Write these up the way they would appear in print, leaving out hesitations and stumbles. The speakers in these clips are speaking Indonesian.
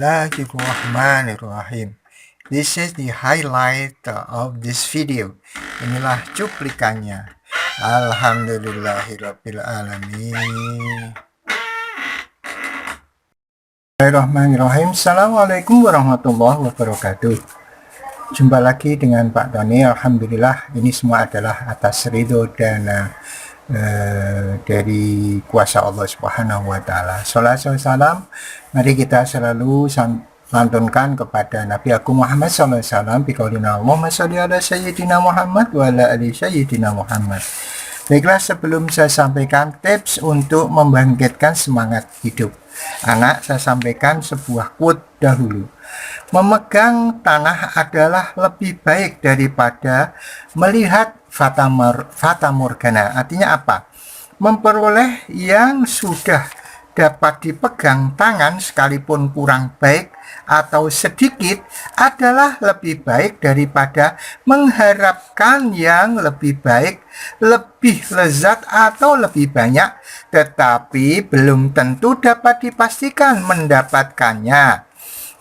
Bismillahirrahmanirrahim. This is the highlight of this video. Inilah cuplikannya. Alhamdulillahirrabbilalamin. Bismillahirrahmanirrahim. Assalamualaikum warahmatullahi wabarakatuh. Jumpa lagi dengan Pak Tony. Alhamdulillah, ini semua adalah atas ridho dan dari kuasa Allah Subhanahu wa Ta'ala. Salat salam, mari kita selalu lantunkan kepada Nabi Agung Muhammad sallallahu alaihi wasallam biqaulina Allahumma sholli ala sayyidina Muhammad wa ala ali sayyidina Muhammad. Baiklah, sebelum saya sampaikan tips untuk membangkitkan semangat hidup anak, saya sampaikan sebuah quote dahulu. Memegang tanah adalah lebih baik daripada melihat fata morgana. Artinya apa? Memperoleh yang sudah dapat dipegang tangan sekalipun kurang baik atau sedikit adalah lebih baik daripada mengharapkan yang lebih baik, lebih lezat atau lebih banyak, tetapi belum tentu dapat dipastikan mendapatkannya.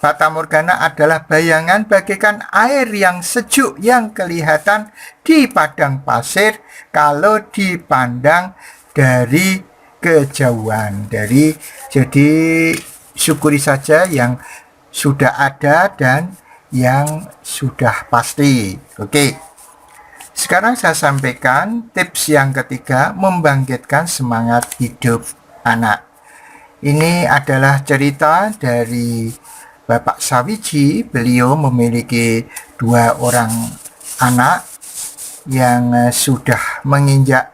Fata morgana adalah bayangan bagaikan air yang sejuk yang kelihatan di padang pasir kalau dipandang dari kejauhan. Jadi syukuri saja yang sudah ada dan yang sudah pasti. Oke. Sekarang saya sampaikan tips yang ketiga, membangkitkan semangat hidup anak. Ini adalah cerita dari Bapak Sawiji. Beliau memiliki 2 orang anak yang sudah menginjak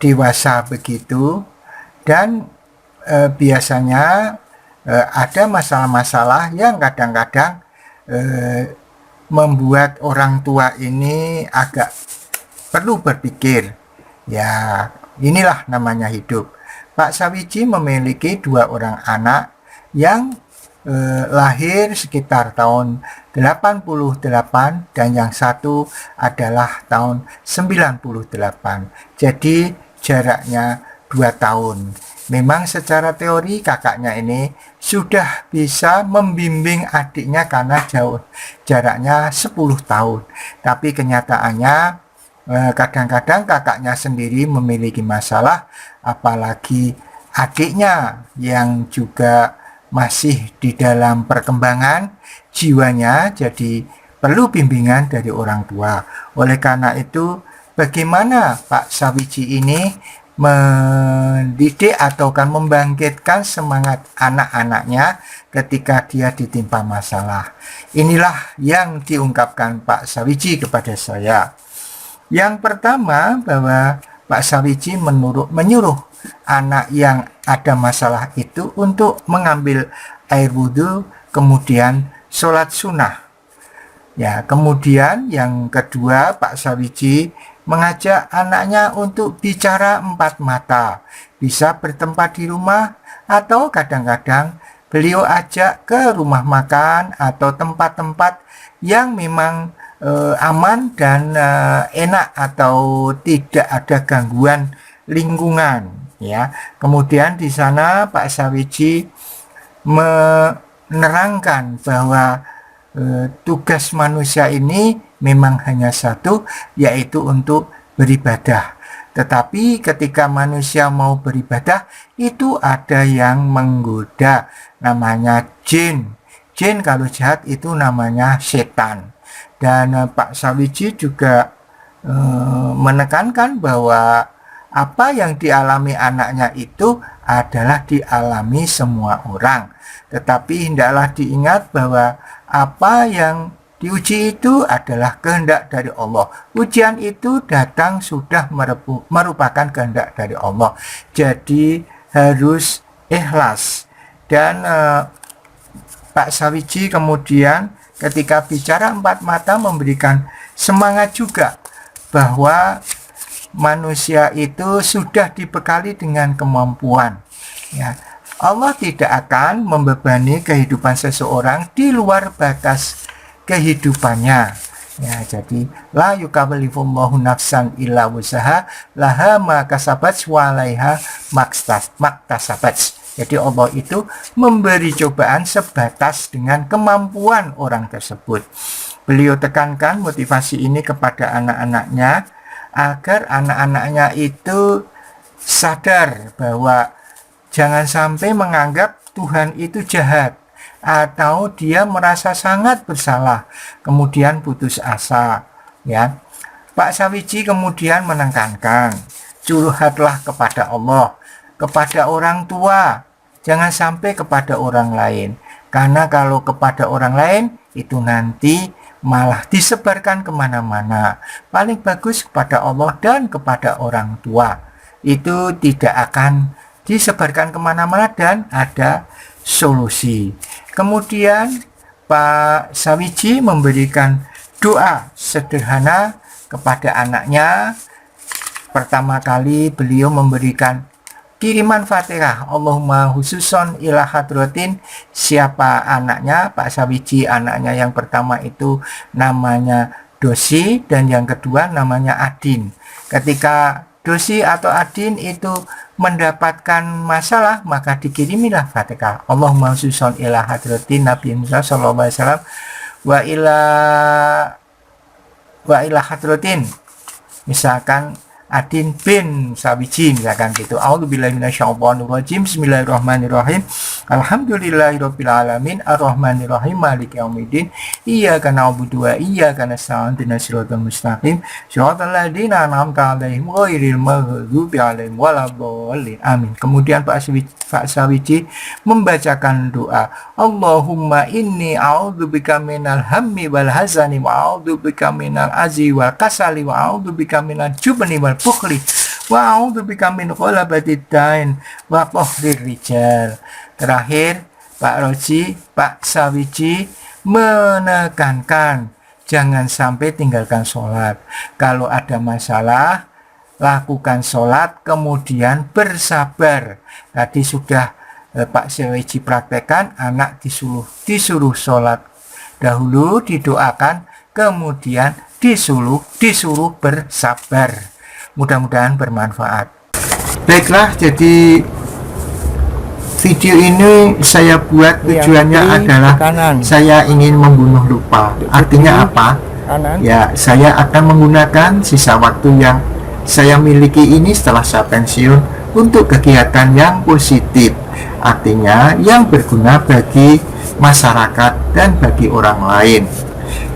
dewasa begitu, dan biasanya ada masalah-masalah yang kadang-kadang membuat orang tua ini agak perlu berpikir. Ya, inilah namanya hidup. Pak Sawiji memiliki 2 orang anak yang lahir sekitar tahun 88 dan yang satu adalah tahun 98. Jadi jaraknya 2 tahun. Memang secara teori kakaknya ini sudah bisa membimbing adiknya karena jauh jaraknya 10 tahun. Tapi kenyataannya kadang-kadang kakaknya sendiri memiliki masalah, apalagi adiknya yang juga masih di dalam perkembangan jiwanya, jadi perlu bimbingan dari orang tua. Oleh karena itu, bagaimana Pak Sawiji ini mendidik atau kan membangkitkan semangat anak-anaknya ketika dia ditimpa masalah. Inilah yang diungkapkan Pak Sawiji kepada saya. Yang pertama, bahwa Pak Sawiji menyuruh anak yang ada masalah itu untuk mengambil air wudhu, kemudian sholat sunnah. Ya, kemudian yang kedua, Pak Sawiji mengajak anaknya untuk bicara 4 mata. Bisa bertempat di rumah atau kadang-kadang beliau ajak ke rumah makan atau tempat-tempat yang memang aman dan enak atau tidak ada gangguan lingkungan. Ya, kemudian di sana Pak Sawiji menerangkan bahwa tugas manusia ini memang hanya satu, yaitu untuk beribadah. Tetapi ketika manusia mau beribadah, itu ada yang menggoda, namanya jin. Jin kalau jahat itu namanya setan. Dan Pak Sawiji juga menekankan bahwa apa yang dialami anaknya itu adalah dialami semua orang. Tetapi hendaklah diingat bahwa apa yang diuji itu adalah kehendak dari Allah. Ujian itu datang sudah merupakan kehendak dari Allah. Jadi harus ikhlas. Dan Pak Sawiji kemudian ketika bicara 4 mata memberikan semangat juga bahwa manusia itu sudah dibekali dengan kemampuan. Ya, Allah tidak akan membebani kehidupan seseorang di luar batas kehidupannya. Ya, jadi la yukallifullahu nafsan illa wusaha laha ma kasabat wa 'alaiha maktasabat. Jadi Allah itu memberi cobaan sebatas dengan kemampuan orang tersebut. Beliau tekankan motivasi ini kepada anak-anaknya agar anak-anaknya itu sadar bahwa jangan sampai menganggap Tuhan itu jahat atau dia merasa sangat bersalah kemudian putus asa, ya. Pak Sawiji kemudian menekankan, curhatlah kepada Allah, kepada orang tua, jangan sampai kepada orang lain. Karena kalau kepada orang lain itu nanti malah disebarkan kemana-mana. Paling bagus kepada Allah dan kepada orang tua. Itu tidak akan disebarkan kemana-mana dan ada solusi. Kemudian Pak Sawiji memberikan doa sederhana kepada anaknya. Pertama kali beliau memberikan kiriman Fatihah, Allahumma khususon ila hadratin. Siapa anaknya? Pak Sawiji, anaknya yang pertama itu namanya Dosi dan yang kedua namanya Adin. Ketika Dosi atau Adin itu mendapatkan masalah, maka dikirimilah Fatihah, Allahumma khususon ila hadratin Nabi Musa sallallahu alaihi wasallam wa ila hadratin, misalkan Adin bin Sawiji, misalkan gitu. A'udzubillahi minasyaitonirrajim. Bismillahirrahmanirrahim. Alhamdulillahirabbil alamin arrahmanirrahim maliki yaumiddin. Iyyaka na'budu wa iyyaka nasta'in ihdinas siratal mustaqim siratal ladzina an'amta 'alaihim ghairil maghdubi 'alaihim waladdallin. Amin. Kemudian Pak Sawiji membacakan doa, Allahumma inni a'udzubika minal hammi wal hazani wa a'udzubika minal azzi wal kasali wa a'udzubika minal jubni wal bukhli wa a'udzubika min ghalabatid dain wa qahrir rijal. Terakhir Pak Sawiji menekankan jangan sampai tinggalkan sholat. Kalau ada masalah, lakukan sholat, kemudian bersabar. Tadi sudah Pak Sawiji praktekkan, anak disuruh sholat dahulu, didoakan, kemudian disuruh bersabar. Mudah-mudahan bermanfaat. Baiklah, jadi video ini saya buat tujuannya adalah saya ingin membunuh lupa. Artinya apa? Ya, saya akan menggunakan sisa waktu yang saya miliki ini setelah saya pensiun untuk kegiatan yang positif, artinya yang berguna bagi masyarakat dan bagi orang lain.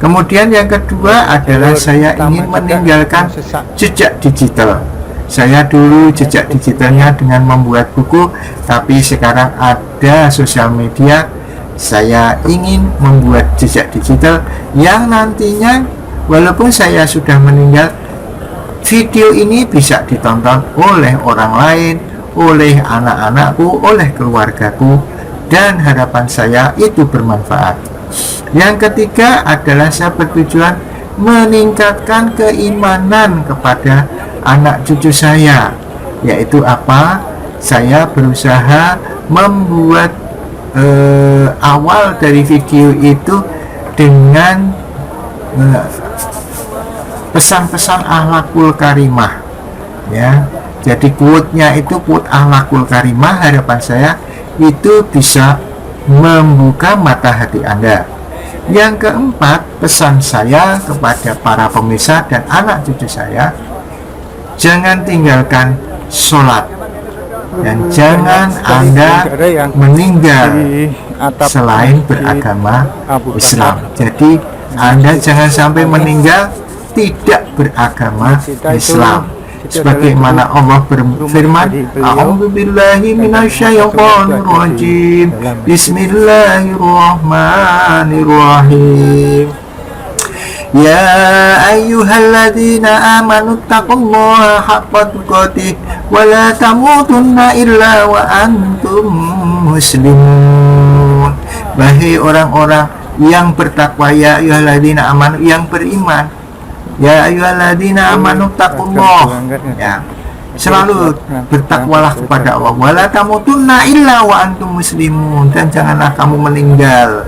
Kemudian yang kedua adalah saya ingin meninggalkan jejak digital. Saya dulu jejak digitalnya dengan membuat buku, tapi sekarang ada sosial media. Saya ingin membuat jejak digital yang nantinya walaupun saya sudah meninggal, video ini bisa ditonton oleh orang lain, oleh anak-anakku, oleh keluargaku, dan harapan saya itu bermanfaat. Yang ketiga adalah saya bertujuan meningkatkan keimanan kepada anak cucu saya, yaitu apa? Saya berusaha membuat awal dari video itu dengan pesan-pesan akhlakul karimah, ya. Jadi quote-nya itu quote akhlakul karimah. Harapan saya itu bisa membuka mata hati Anda. Yang keempat, pesan saya kepada para pemirsa dan anak cucu saya, jangan tinggalkan sholat dan jangan Anda meninggal selain beragama Islam. Jadi Anda jangan sampai meninggal tidak beragama Islam. Sebagaimana Allah berfirman, A'udzubillahi minasyaitonirrajim. Bismillahirrahmanirrahim. Ya ayyuhalladzina amanu taqullaha haqqa tuqatih wa la tamutunna illa wa antum muslimun. Wahai orang-orang yang bertakwa, ya ayyuhalladzina amanu, yang beriman, ya ayyuhalladzina amanu taqullah, ya, selalu bertakwalah kepada Allah. Wala tamutunna illa wa antum muslimun, dan janganlah kamu meninggal,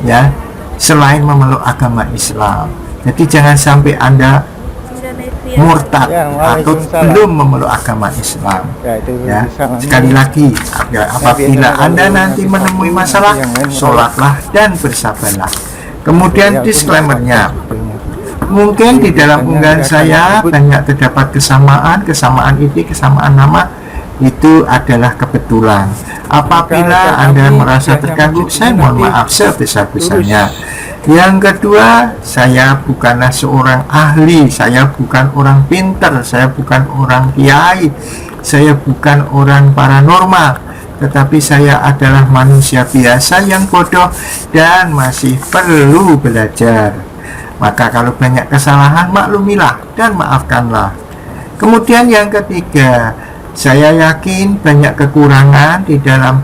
ya, selain memeluk agama Islam. Jadi jangan sampai Anda murtad Ya, atau waalaikumsalam. belum memeluk agama Islam. Ya, itu Ya, bisa. sekali lagi, apabila Anda nanti menemui masalah, sholatlah dan bersabarlah. Kemudian disclaimer-nya, mungkin di dalam unggahan saya banyak terdapat kesamaan ide, kesamaan nama, itu adalah kebetulan. Apabila Anda merasa terganggu, saya mohon maaf sebesar-besarnya. Yang kedua, saya bukanlah seorang ahli, saya bukan orang pinter, saya bukan orang kiai, saya bukan orang paranormal, tetapi saya adalah manusia biasa yang bodoh dan masih perlu belajar. Maka kalau banyak kesalahan, maklumilah dan maafkanlah. Kemudian yang ketiga, saya yakin banyak kekurangan di dalam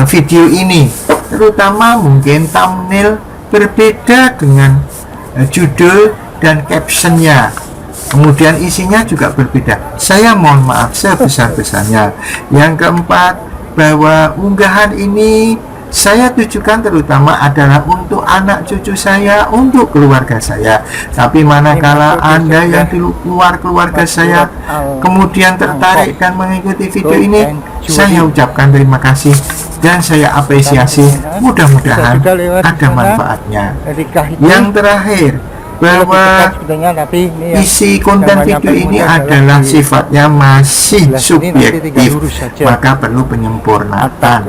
video ini, terutama mungkin thumbnail berbeda dengan judul dan captionnya, kemudian isinya juga berbeda. Saya mohon maaf sebesar-besarnya. Yang keempat, bahwa unggahan ini saya tujukan terutama adalah untuk anak cucu saya, untuk keluarga saya. Tapi manakala Anda yang di luar keluarga saya kemudian tertarik dan mengikuti video ini, saya ucapkan terima kasih dan saya apresiasi. Mudah-mudahan ada manfaatnya. Yang terakhir, bahwa isi konten video ini adalah sifatnya masih subjektif, maka perlu penyempurnaan.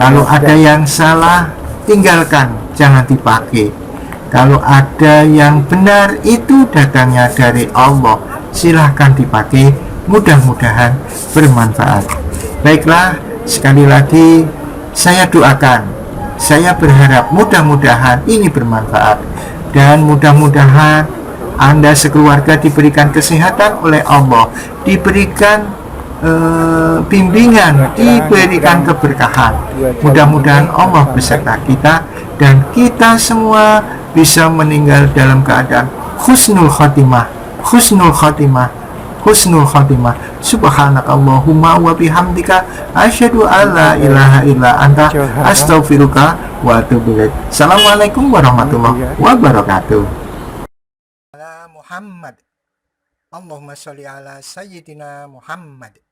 Kalau ada yang salah, tinggalkan, jangan dipakai. Kalau ada yang benar, itu datangnya dari Allah, silahkan dipakai. Mudah-mudahan bermanfaat. Baiklah, sekali lagi saya doakan, saya berharap mudah-mudahan ini bermanfaat, dan mudah-mudahan Anda sekeluarga diberikan kesehatan oleh Allah, diberikan bimbingan, diberikan keberkahan. Mudah-mudahan Allah beserta kita dan kita semua bisa meninggal dalam keadaan husnul khotimah, husnul khotimah, husnul khotimah. Subhanakallahumma wa bihamdika asyhadu alla ilaha illa anta astaghfiruka wa atubu ilaik. Assalamualaikum warahmatullahi wabarakatuh. Ala Muhammad. Allahumma sholli ala sayyidina Muhammad.